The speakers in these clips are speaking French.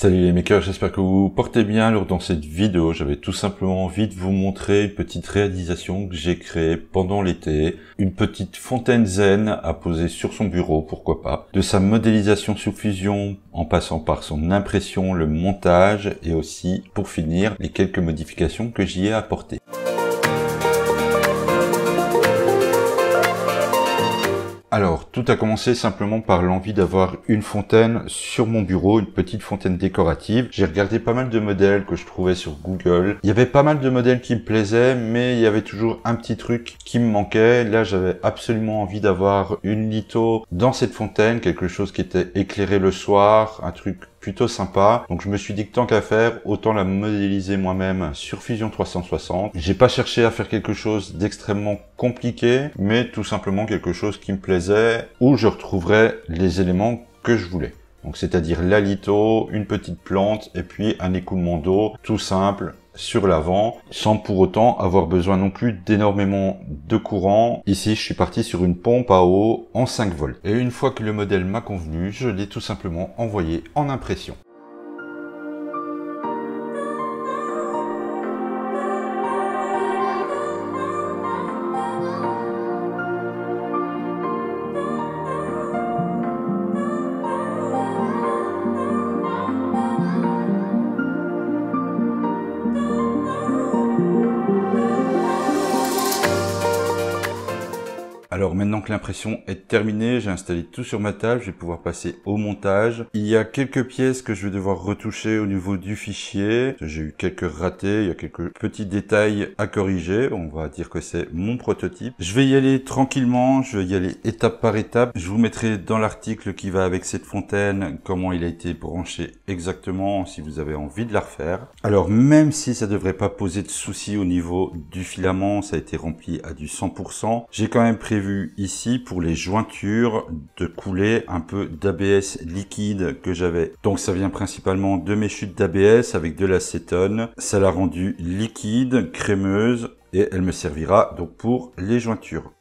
Salut les makers, j'espère que vous vous portez bien. Alors dans cette vidéo, j'avais tout simplement envie de vous montrer une petite réalisation que j'ai créée pendant l'été. Une petite fontaine zen à poser sur son bureau, pourquoi pas. De sa modélisation sous Fusion, en passant par son impression, le montage et aussi, pour finir, les quelques modifications que j'y ai apportées. Alors, tout a commencé simplement par l'envie d'avoir une fontaine sur mon bureau, une petite fontaine décorative. J'ai regardé pas mal de modèles que je trouvais sur Google. Il y avait pas mal de modèles qui me plaisaient, mais il y avait toujours un petit truc qui me manquait. Là, j'avais absolument envie d'avoir une litho dans cette fontaine, quelque chose qui était éclairé le soir, un truc plutôt sympa. Donc je me suis dit que tant qu'à faire, autant la modéliser moi-même sur Fusion 360. J'ai pas cherché à faire quelque chose d'extrêmement compliqué, mais tout simplement quelque chose qui me plaisait, où je retrouverais les éléments que je voulais. Donc c'est-à-dire la litho, une petite plante et puis un écoulement d'eau tout simple sur l'avant, sans pour autant avoir besoin non plus d'énormément de courant. Ici, je suis parti sur une pompe à eau en 5 volts. Et une fois que le modèle m'a convenu, je l'ai tout simplement envoyé en impression. Alors maintenant que l'impression est terminée, j'ai installé tout sur ma table, je vais pouvoir passer au montage. Il y a quelques pièces que je vais devoir retoucher au niveau du fichier. J'ai eu quelques ratés, il y a quelques petits détails à corriger. On va dire que c'est mon prototype. Je vais y aller tranquillement, je vais y aller étape par étape. Je vous mettrai dans l'article qui va avec cette fontaine comment il a été branché exactement si vous avez envie de la refaire. Alors même si ça devrait pas poser de soucis au niveau du filament, ça a été rempli à du 100%, j'ai quand même prévu ici pour les jointures de couler un peu d'ABS liquide que j'avais. Donc ça vient principalement de mes chutes d'ABS avec de l'acétone. Ça l'a rendu liquide, crémeuse et elle me servira donc pour les jointures.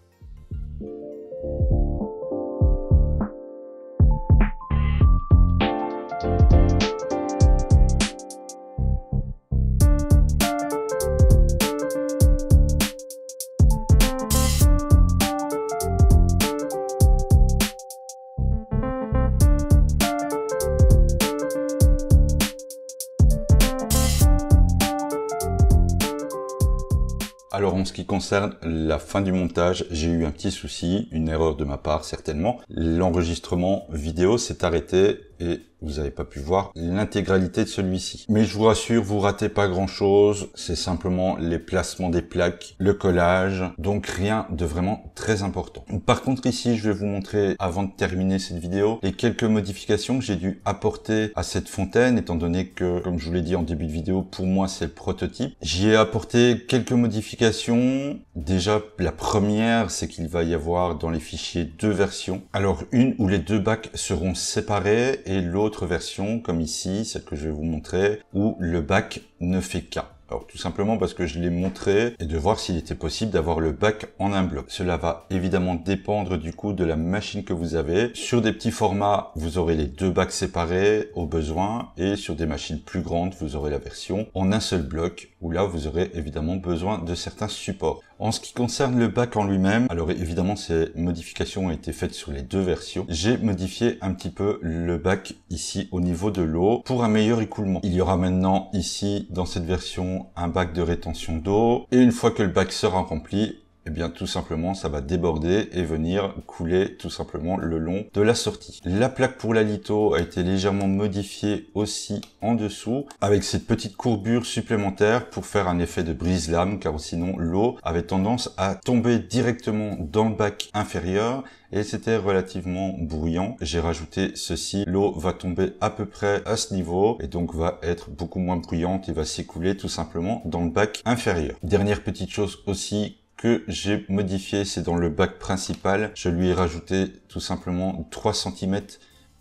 Alors en ce qui concerne la fin du montage, j'ai eu un petit souci, une erreur de ma part certainement. L'enregistrement vidéo s'est arrêté et vous n'avez pas pu voir l'intégralité de celui-ci. Mais je vous rassure, vous ratez pas grand-chose, c'est simplement les placements des plaques, le collage, donc rien de vraiment très important. Par contre ici, je vais vous montrer, avant de terminer cette vidéo, les quelques modifications que j'ai dû apporter à cette fontaine, étant donné que, comme je vous l'ai dit en début de vidéo, pour moi c'est le prototype. J'y ai apporté quelques modifications. Déjà, la première, c'est qu'il va y avoir dans les fichiers deux versions. Alors une où les deux bacs seront séparés et l'autre version, comme ici, celle que je vais vous montrer, où le bac ne fait qu'un. Alors tout simplement parce que je l'ai montré et de voir s'il était possible d'avoir le bac en un bloc. Cela va évidemment dépendre du coup de la machine que vous avez. Sur des petits formats, vous aurez les deux bacs séparés au besoin et sur des machines plus grandes, vous aurez la version en un seul bloc où là vous aurez évidemment besoin de certains supports. En ce qui concerne le bac en lui-même, alors évidemment ces modifications ont été faites sur les deux versions. J'ai modifié un petit peu le bac ici au niveau de l'eau pour un meilleur écoulement. Il y aura maintenant ici dans cette version un bac de rétention d'eau et une fois que le bac sera rempli, eh bien tout simplement ça va déborder et venir couler tout simplement le long de la sortie. La plaque pour la litho a été légèrement modifiée aussi en dessous avec cette petite courbure supplémentaire pour faire un effet de brise-lame car sinon l'eau avait tendance à tomber directement dans le bac inférieur et c'était relativement bruyant. J'ai rajouté ceci, l'eau va tomber à peu près à ce niveau et donc va être beaucoup moins bruyante et va s'écouler tout simplement dans le bac inférieur. Dernière petite chose aussi que j'ai modifié, c'est dans le bac principal. Je lui ai rajouté tout simplement 3 cm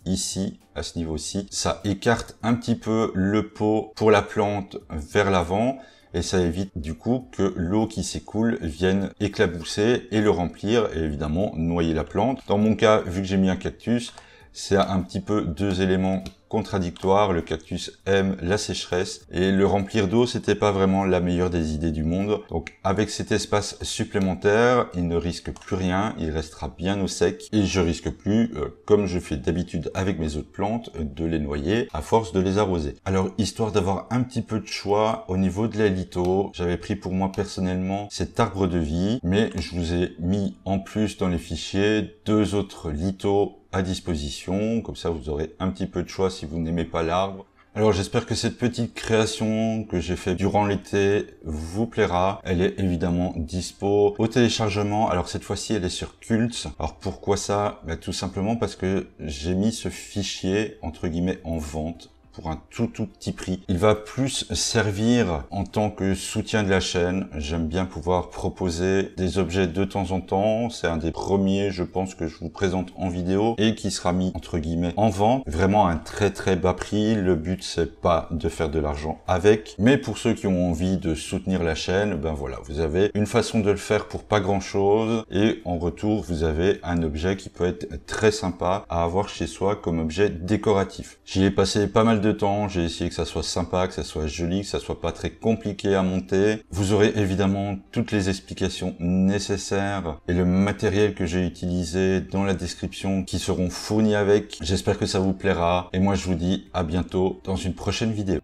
ici, à ce niveau-ci. Ça écarte un petit peu le pot pour la plante vers l'avant et ça évite du coup que l'eau qui s'écoule vienne éclabousser et le remplir et évidemment noyer la plante. Dans mon cas, vu que j'ai mis un cactus, c'est un petit peu deux éléments contradictoire. Le cactus aime la sécheresse et le remplir d'eau, c'était pas vraiment la meilleure des idées du monde. Donc avec cet espace supplémentaire, il ne risque plus rien, il restera bien au sec et je risque plus, comme je fais d'habitude avec mes autres plantes, de les noyer à force de les arroser. Alors histoire d'avoir un petit peu de choix au niveau de la litho, j'avais pris pour moi personnellement cet arbre de vie, mais je vous ai mis en plus dans les fichiers 2 autres lithos à disposition, comme ça vous aurez un petit peu de choix si vous n'aimez pas l'arbre. Alors j'espère que cette petite création que j'ai fait durant l'été vous plaira. Elle est évidemment dispo au téléchargement. Alors cette fois-ci elle est sur Cults. Alors pourquoi ça? Tout simplement parce que j'ai mis ce fichier entre guillemets en vente pour un tout petit prix. Il va plus servir en tant que soutien de la chaîne. J'aime bien pouvoir proposer des objets de temps en temps. C'est un des premiers, je pense, que je vous présente en vidéo et qui sera mis entre guillemets en vente. Vraiment un très bas prix. Le but c'est pas de faire de l'argent avec, mais pour ceux qui ont envie de soutenir la chaîne, ben voilà, vous avez une façon de le faire pour pas grand chose et en retour vous avez un objet qui peut être très sympa à avoir chez soi comme objet décoratif. J'y ai passé pas mal de temps, j'ai essayé que ça soit sympa, que ça soit joli, que ça soit pas très compliqué à monter. Vous aurez évidemment toutes les explications nécessaires et le matériel que j'ai utilisé dans la description qui seront fournis avec. J'espère que ça vous plaira et moi je vous dis à bientôt dans une prochaine vidéo.